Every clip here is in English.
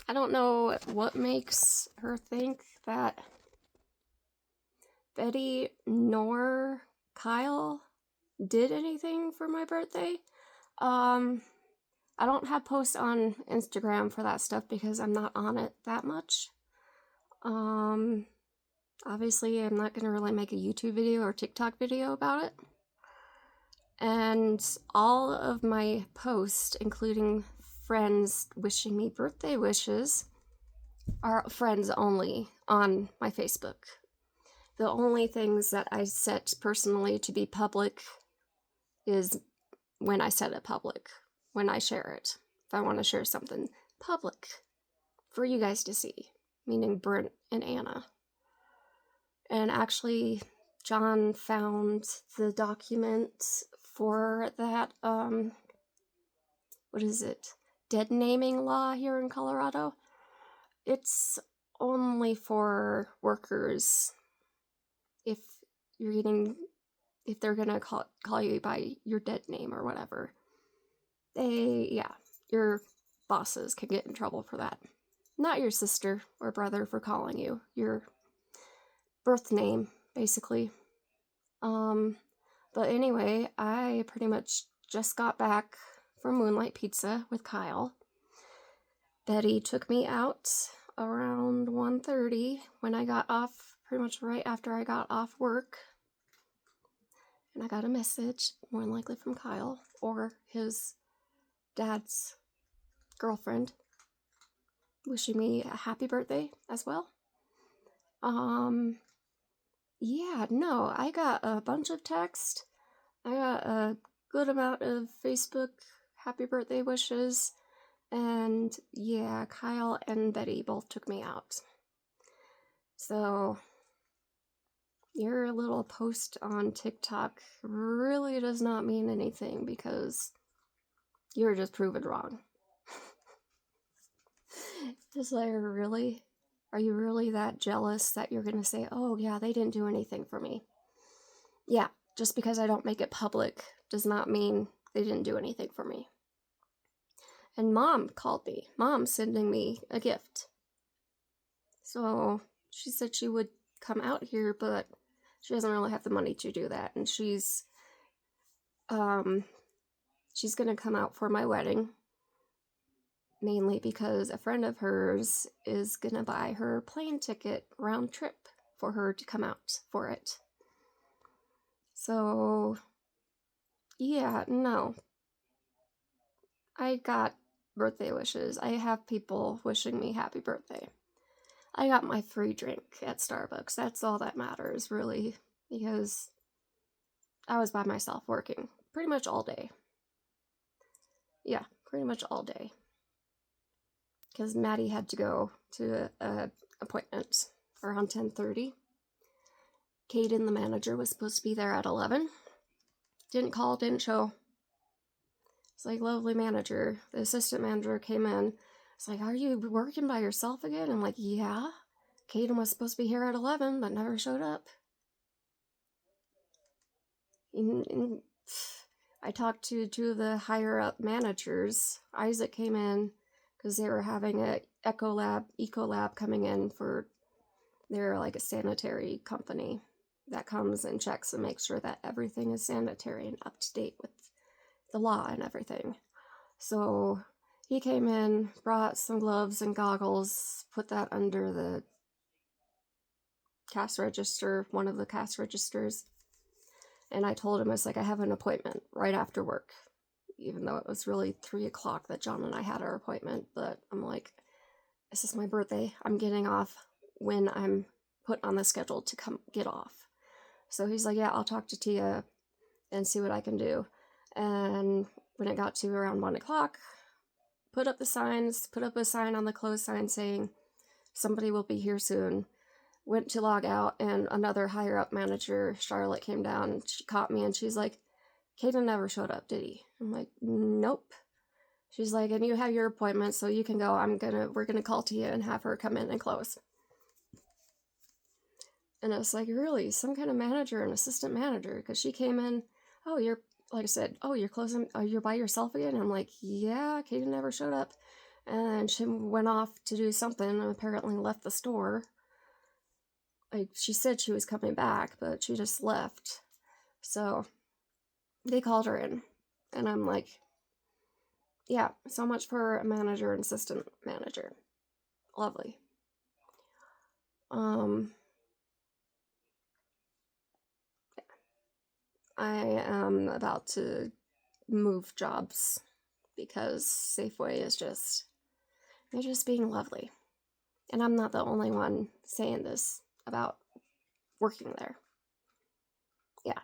I don't know what makes her think that Betty nor Kyle did anything for my birthday. Um, I don't have posts on Instagram for that stuff because I'm not on it that much. Um, Obviously, I'm not going to really make a YouTube video or TikTok video about it. And all of my posts, including friends wishing me birthday wishes, are friends only on my Facebook. The only things that I set personally to be public is when I set it public, when I share it. If I want to share something public for you guys to see, meaning Brent and Anna. And actually, John found the document for that, what is it? Dead naming law here in Colorado. It's only for workers if they're gonna call you by your dead name or whatever. Your bosses can get in trouble for that. Not your sister or brother for calling you. Your birth name, basically. But anyway, I pretty much just got back from Moonlight Pizza with Kyle. Betty took me out around 1:30 when I got off, pretty much right after I got off work. And I got a message, more than likely from Kyle or his dad's girlfriend, wishing me a happy birthday as well. I got a bunch of text. I got a good amount of Facebook happy birthday wishes. And yeah, Kyle and Betty both took me out. So your little post on TikTok really does not mean anything because you're just proven wrong. Just like, really? Are you really that jealous that you're going to say, oh yeah, they didn't do anything for me? Yeah, just because I don't make it public does not mean they didn't do anything for me. And Mom called me. Mom's sending me a gift. So she said she would come out here, but she doesn't really have the money to do that. And she's going to come out for my wedding. Mainly because a friend of hers is going to buy her plane ticket round trip for her to come out for it. So, yeah, no. I got birthday wishes. I have people wishing me happy birthday. I got my free drink at Starbucks. That's all that matters, really, because I was by myself working pretty much all day. Yeah, pretty much all day. Because Maddie had to go to an appointment around 10:30. Caden, the manager, was supposed to be there at 11. Didn't call, didn't show. It's like, lovely manager. The assistant manager came in. It's like, are you working by yourself again? I'm like, yeah. Caden was supposed to be here at 11, but never showed up. And I talked to two of the higher up managers. Isaac came in because they were having a eco lab coming in for, they're like a sanitary company that comes and checks and makes sure that everything is sanitary and up to date with the law and everything. So he came in, brought some gloves and goggles, put that under the cash register, one of the cash registers. And I told him, I have an appointment right after work, even though it was really 3:00 that John and I had our appointment. But I'm like, this is my birthday. I'm getting off when I'm put on the schedule to come get off. So he's like, yeah, I'll talk to Tia and see what I can do. And when it got to around 1:00, put up a sign on the closed sign saying, somebody will be here soon. Went to log out, and another higher up manager, Charlotte, came down. She caught me, and she's like, Caden never showed up, did he? I'm like, nope. She's like, and you have your appointment, so you can go. We're gonna call Tia and have her come in and close. And I was like, really? Some kind of manager, an assistant manager? Because she came in, oh, you're, like I said, oh, you're closing, you're by yourself again? I'm like, yeah, Caden never showed up. And she went off to do something and apparently left the store. Like, she said she was coming back, but she just left. So they called her in. And I'm like, yeah, so much for a manager and assistant manager. Lovely. I am about to move jobs because Safeway is they're just being lovely. And I'm not the only one saying this about working there. Yeah,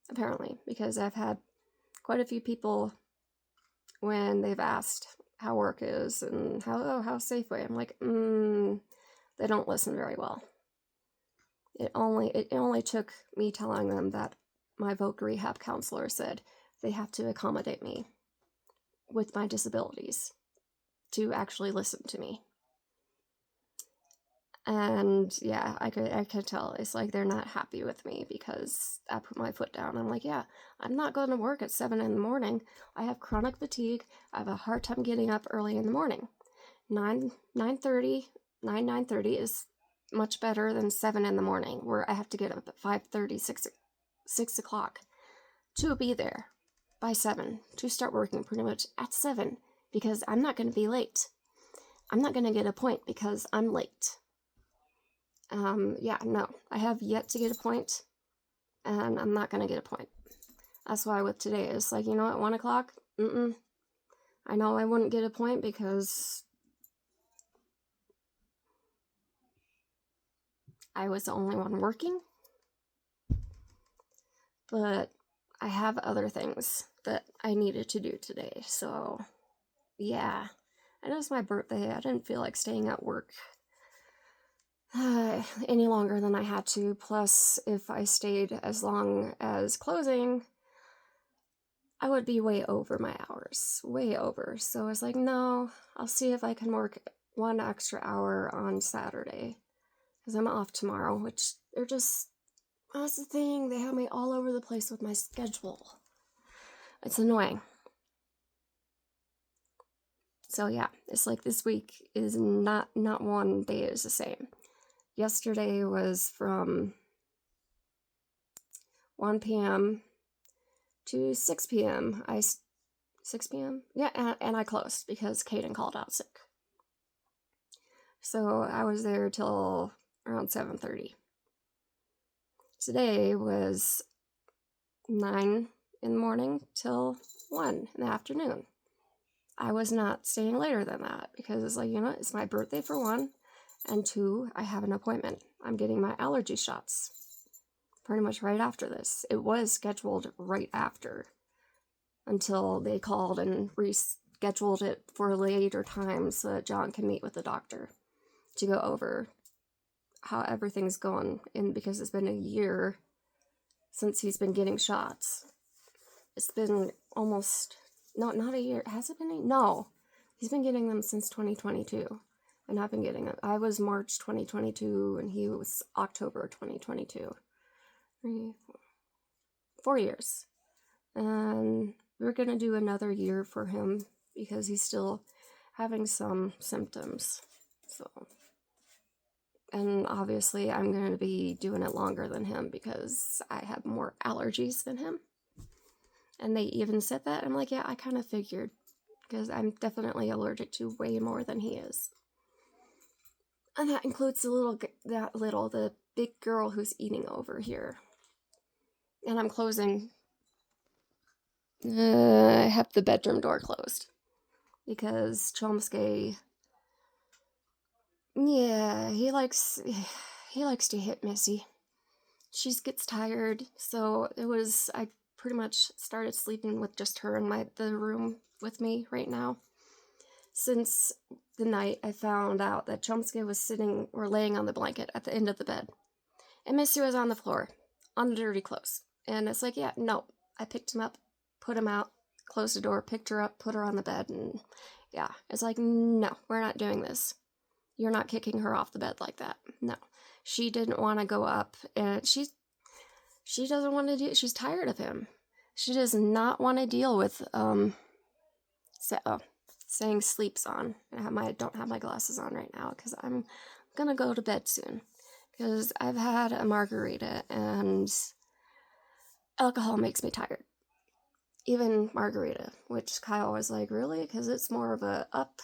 apparently, because I've had quite a few people when they've asked how work is and how's Safeway. I'm like, they don't listen very well. It only took me telling them that my voc rehab counselor said they have to accommodate me with my disabilities to actually listen to me. And yeah, I could tell it's like they're not happy with me because I put my foot down. I'm like, yeah, I'm not going to work at 7 in the morning. I have chronic fatigue. I have a hard time getting up early in the morning. 9:30 is much better than 7 in the morning, where I have to get up at 5:30, 6 o'clock to be there by 7, to start working pretty much at 7, because I'm not going to be late. I'm not going to get a point because I'm late. Yeah, no, I have yet to get a point, and I'm not going to get a point. That's why with today, it's like, at 1 o'clock, I know I wouldn't get a point because I was the only one working, but I have other things that I needed to do today, so yeah. And it was my birthday. I didn't feel like staying at work any longer than I had to. Plus, if I stayed as long as closing, I would be way over my hours. Way over. So I was like, no, I'll see if I can work 1 extra hour on Saturday. Because I'm off tomorrow, which that's the thing. They have me all over the place with my schedule. It's annoying. So yeah, it's like this week is not one day is the same. Yesterday was from 1 p.m. to 6 p.m. 6 p.m.? Yeah, and I closed because Kaden called out sick. So I was there till around 7:30. Today was 9 in the morning till 1 in the afternoon. I was not staying later than that because it's like, it's my birthday for 1, and 2, I have an appointment. I'm getting my allergy shots pretty much right after this. It was scheduled right after until they called and rescheduled it for a later time so that John can meet with the doctor to go over how everything's going, and because it's been a year since he's been getting shots. It's been almost, not a year. Has it been? No. He's been getting them since 2022. And I've been getting it. I was March 2022 and he was October 2022. 4 years. And we're going to do another year for him because he's still having some symptoms. So, and obviously I'm going to be doing it longer than him because I have more allergies than him. And they even said that. I'm like, yeah, I kind of figured because I'm definitely allergic to way more than he is. And that includes the big girl who's eating over here. And I'm closing. I have the bedroom door closed because Chomsky, yeah, he likes to hit Missy. She gets tired, so I pretty much started sleeping with just her in the room with me right now. Since the night I found out that Chomsky was sitting or laying on the blanket at the end of the bed, and Missy was on the floor, on the dirty clothes. And it's like, yeah, no. I picked him up, put him out, closed the door, picked her up, put her on the bed, and yeah, it's like, no, we're not doing this. You're not kicking her off the bed like that. No. She didn't want to go up, and she doesn't want to she's tired of him. She does not want to deal with, saying sleeps on. I don't have my glasses on right now because I'm gonna go to bed soon. Because I've had a margarita and alcohol makes me tired. Even margarita, which Kyle was like, really? Because it's more of a up,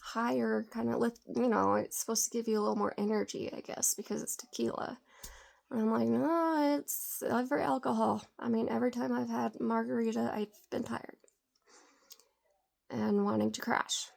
higher kind of lift, it's supposed to give you a little more energy, I guess, because it's tequila. And I'm like, no, it's for alcohol. I mean, every time I've had margarita, I've been tired and wanting to crash.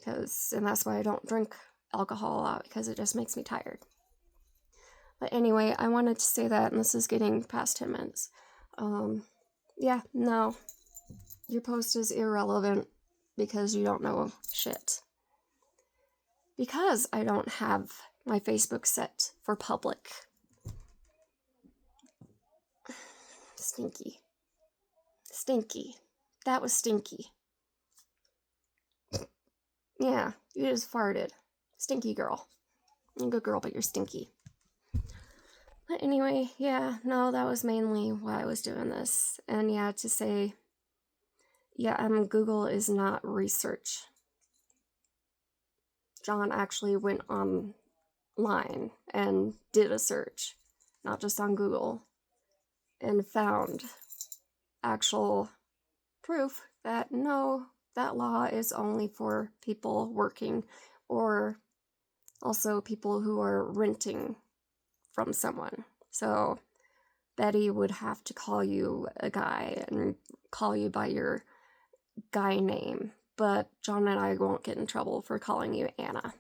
And that's why I don't drink alcohol a lot, because it just makes me tired. But anyway, I wanted to say that, and this is getting past 10 minutes. Yeah, no. Your post is irrelevant because you don't know shit. Because I don't have my Facebook set for public. Stinky. Stinky. That was stinky. Yeah, you just farted. Stinky girl. You're a good girl, but you're stinky. But anyway, yeah, no, that was mainly why I was doing this. And yeah, to say, yeah, Google is not research. John actually went online and did a search, not just on Google, and found actual proof that no, that law is only for people working or also people who are renting from someone. So Betty would have to call you a guy and call you by your guy name, but John and I won't get in trouble for calling you Anna,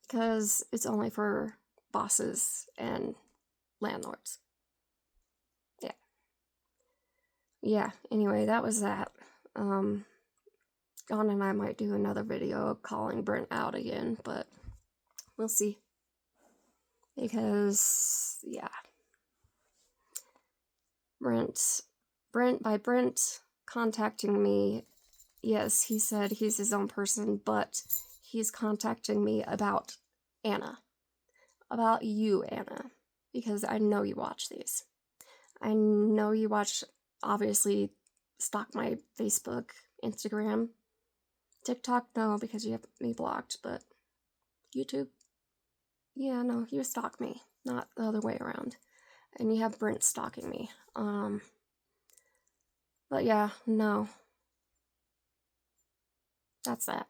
because it's only for bosses and landlords. Yeah, anyway, that was that. John and I might do another video calling Brent out again, but we'll see. Because, yeah. Brent contacting me, yes, he said he's his own person, but he's contacting me about Anna. About you, Anna. Because I know you watch these. I know you watch, obviously, stalk my Facebook, Instagram. TikTok, no, because you have me blocked, but YouTube? Yeah, no, you stalk me, not the other way around. And you have Brent stalking me. But yeah, no. That's that.